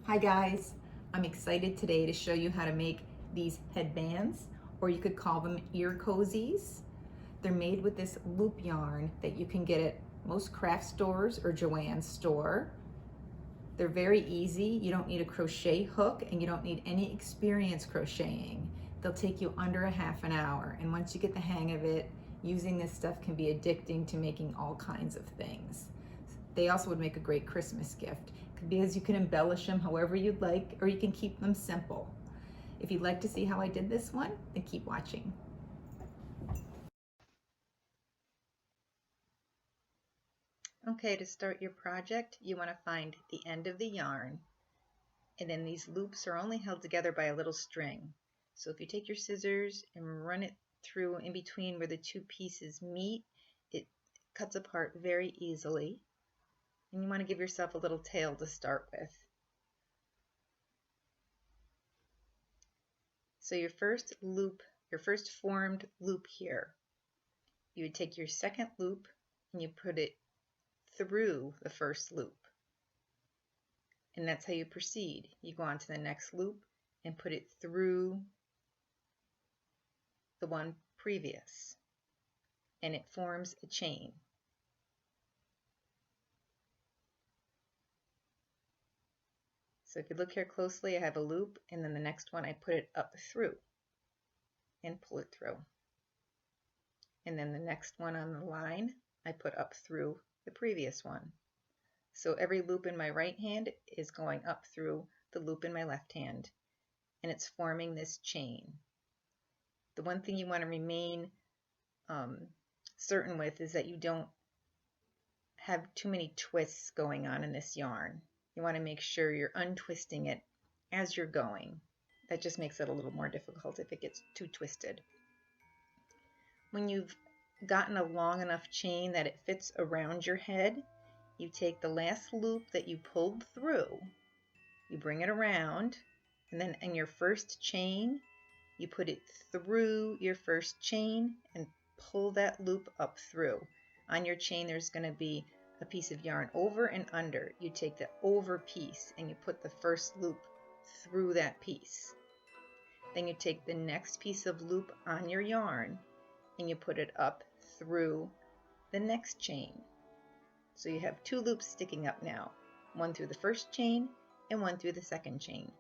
Hi guys, I'm excited today to show you how to make these headbands, or you could call them ear cozies. They're made with this loop yarn that you can get at most craft stores or Joann's store. They're very easy. You don't need a crochet hook and you don't need any experience crocheting. They'll take you under a half an hour, and once you get the hang of it, using this stuff can be addicting to making all kinds of things. They also would make a great Christmas gift because you can embellish them however you'd like, or you can keep them simple. If you'd like to see how I did this one, then keep watching. Okay, to start your project, you want to find the end of the yarn, and then these loops are only held together by a little string. So if you take your scissors and run it through in between where the two pieces meet, it cuts apart very easily. And you want to give yourself a little tail to start with. So your first loop, your first formed loop here, you would take your second loop and you put it through the first loop. And that's how you proceed. You go on to the next loop and put it through the one previous. And it forms a chain. So if you look here closely, I have a loop, and then the next one I put it up through and pull it through. And then the next one on the line I put up through the previous one. So every loop in my right hand is going up through the loop in my left hand, and it's forming this chain. The one thing you want to remain certain with is that you don't have too many twists going on in this yarn. You want to make sure you're untwisting it as you're going. That just makes it a little more difficult if it gets too twisted. When you've gotten a long enough chain that it fits around your head, you take the last loop that you pulled through, you bring it around, and then in your first chain, you put it through your first chain and pull that loop up through. On your chain, there's going to be a piece of yarn over and under. You take the over piece and you put the first loop through that piece. Then you take the next piece of loop on your yarn and you put it up through the next chain. So you have two loops sticking up now, one through the first chain and one through the second chain.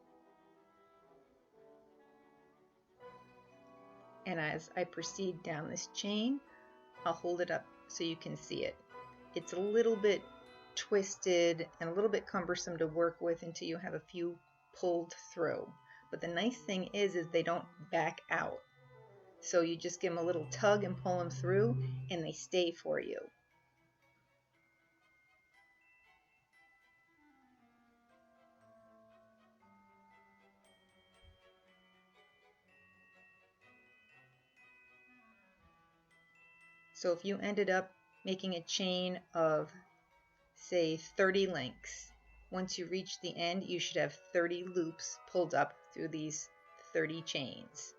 And as I proceed down this chain, I'll hold it up so you can see it. It's a little bit twisted and a little bit cumbersome to work with until you have a few pulled through. But the nice thing is they don't back out. So you just give them a little tug and pull them through, and they stay for you. So if you ended up making a chain of, say, 30 links, once you reach the end, you should have 30 loops pulled up through these 30 chains.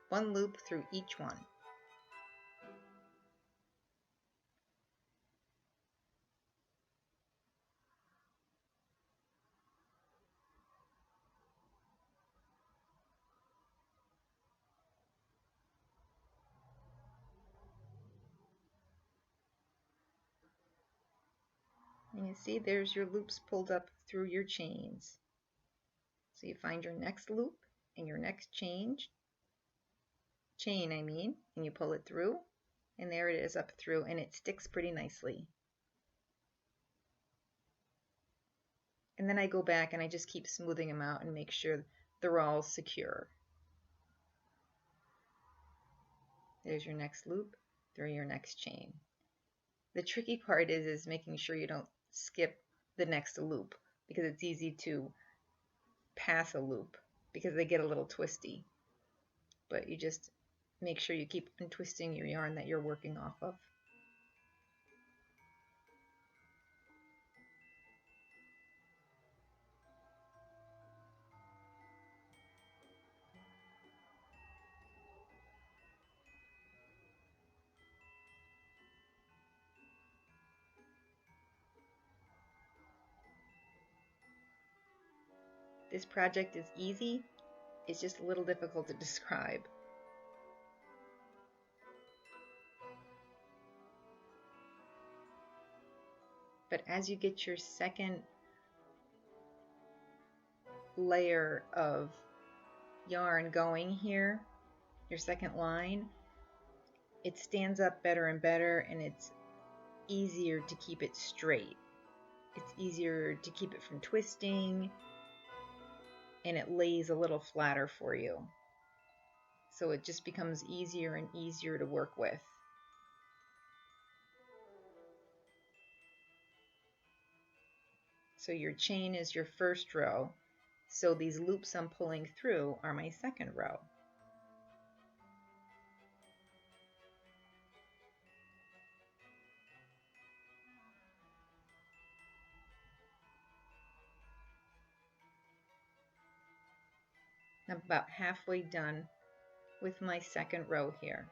One loop through each one. And you see there's your loops pulled up through your chains. So you find your next loop and your next chain, and you pull it through, and there it is up through, and it sticks pretty nicely. And then I go back and I just keep smoothing them out and make sure they're all secure. There's your next loop through your next chain. The tricky part is making sure you don't skip the next loop, because it's easy to pass a loop because they get a little twisty. But you just make sure you keep untwisting your yarn that you're working off of. This project is easy, it's just a little difficult to describe. But as you get your second layer of yarn going here, your second line, it stands up better and better, and it's easier to keep it straight. It's easier to keep it from twisting, and it lays a little flatter for you. So it just becomes easier and easier to work with. So your chain is your first row. So these loops I'm pulling through are my second row. I'm about halfway done with my second row here.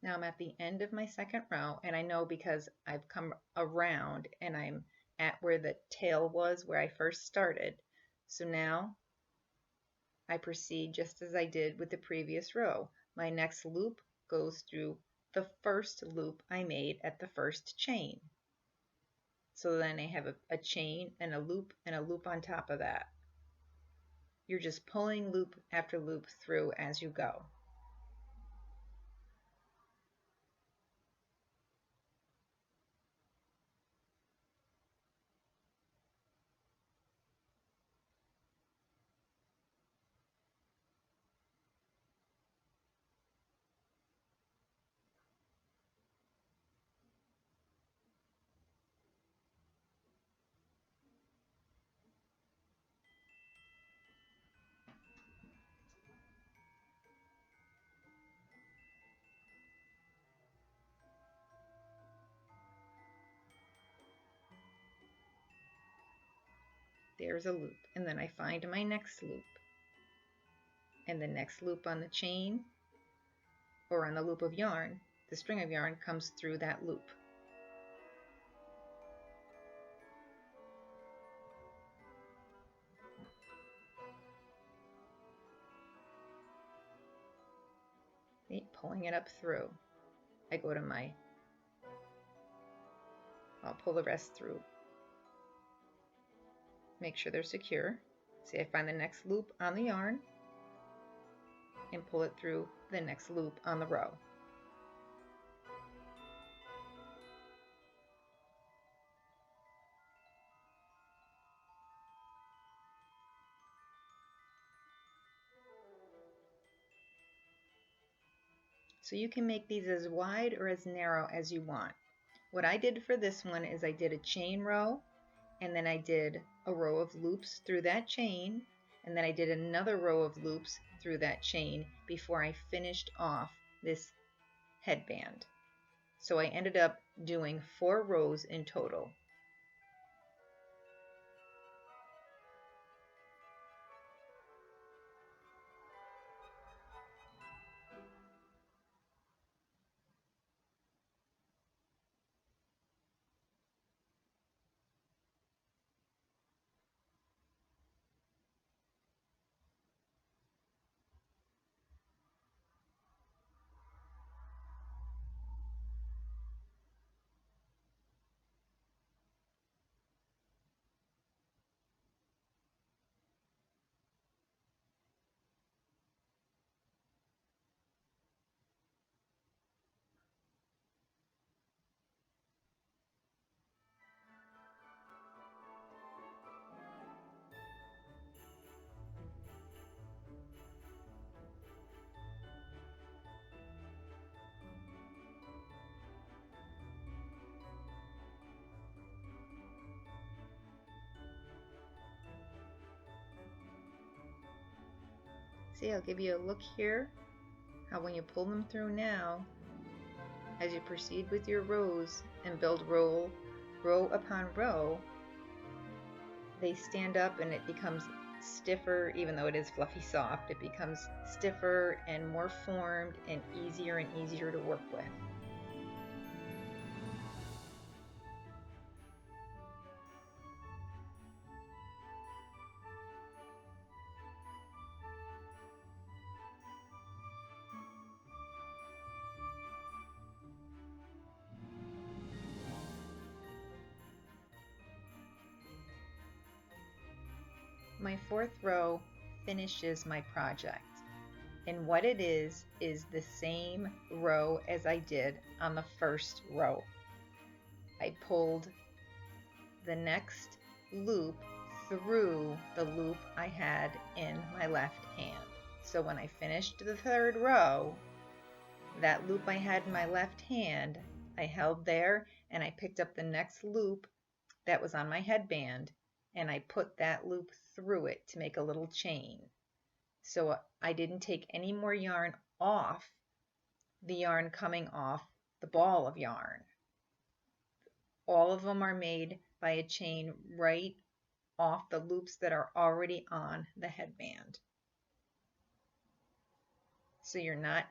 Now I'm at the end of my second row, and I know because I've come around and I'm at where the tail was where I first started. So now I proceed just as I did with the previous row. My next loop goes through the first loop I made at the first chain. So then I have a chain and a loop on top of that. You're just pulling loop after loop through as you go. There's a loop, and then I find my next loop, and the next loop on the chain or on the loop of yarn, the string of yarn comes through that loop. Okay, pulling it up through. I go to I'll pull the rest through. Make sure they're secure. See, I find the next loop on the yarn and pull it through the next loop on the row. So you can make these as wide or as narrow as you want. What I did for this one is I did a chain row, and then I did a row of loops through that chain, and then I did another row of loops through that chain before I finished off this headband. So I ended up doing 4 rows in total. See, I'll give you a look here, how when you pull them through now, as you proceed with your rows and build row row upon row, they stand up and it becomes stiffer. Even though it is fluffy soft, it becomes stiffer and more formed and easier to work with. My fourth row finishes my project, and what it is the same row as I did on the first row. I pulled the next loop through the loop I had in my left hand. So when I finished the third row, that loop I had in my left hand, I held there and I picked up the next loop that was on my headband and I put that loop through it to make a little chain. So I didn't take any more yarn off the yarn coming off the ball of yarn. All of them are made by a chain right off the loops that are already on the headband. So you're not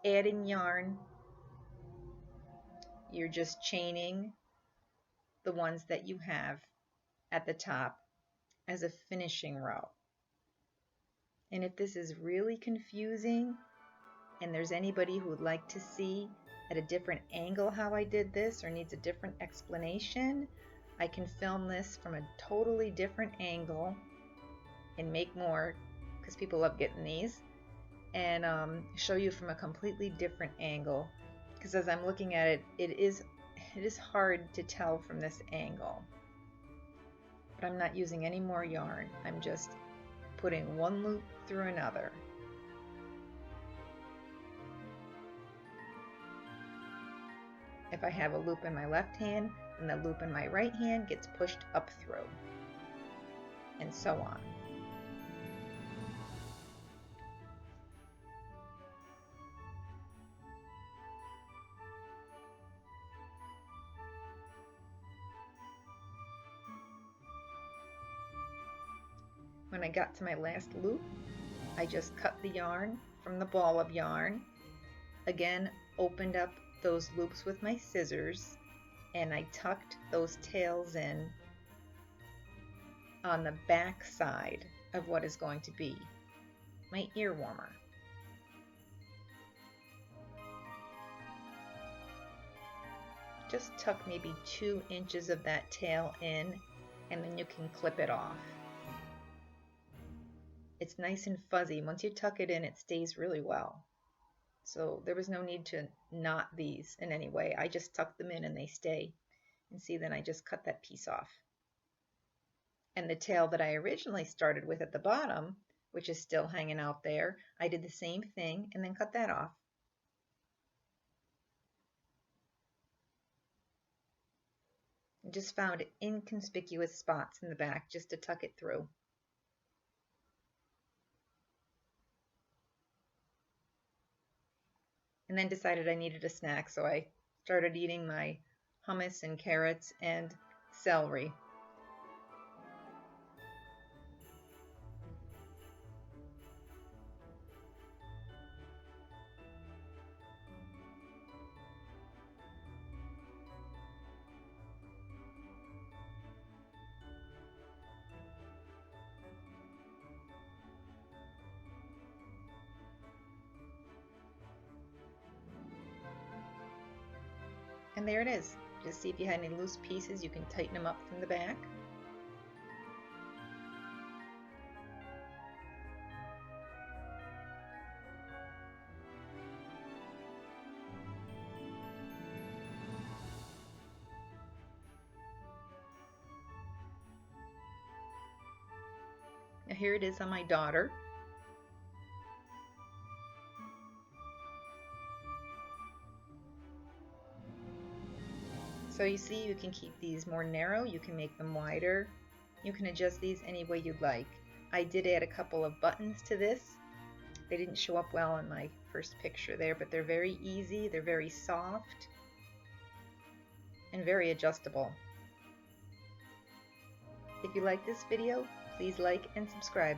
adding yarn, you're just chaining the ones that you have at the top as a finishing row. And if this is really confusing and there's anybody who would like to see at a different angle how I did this or needs a different explanation, I can film this from a totally different angle and make more, because people love getting these, and show you from a completely different angle, because as I'm looking at it, it is hard to tell from this angle. But I'm not using any more yarn. I'm just putting one loop through another. If I have a loop in my left hand, then the loop in my right hand gets pushed up through, and so on. When I got to my last loop, I just cut the yarn from the ball of yarn, again opened up those loops with my scissors, and I tucked those tails in on the back side of what is going to be my ear warmer. Just tuck maybe 2 inches of that tail in, and then you can clip it off. It's nice and fuzzy. Once you tuck it in, it stays really well. So there was no need to knot these in any way. I just tuck them in and they stay. And see, then I just cut that piece off. And the tail that I originally started with at the bottom, which is still hanging out there, I did the same thing and then cut that off. I just found inconspicuous spots in the back just to tuck it through. And then decided I needed a snack, so I started eating my hummus and carrots and celery. And there it is. Just see if you had any loose pieces, you can tighten them up from the back. Now here it is on my daughter. So you see, you can keep these more narrow, you can make them wider, you can adjust these any way you'd like. I did add a couple of buttons to this. They didn't show up well in my first picture there, but they're very easy, they're very soft, and very adjustable. If you like this video, please like and subscribe.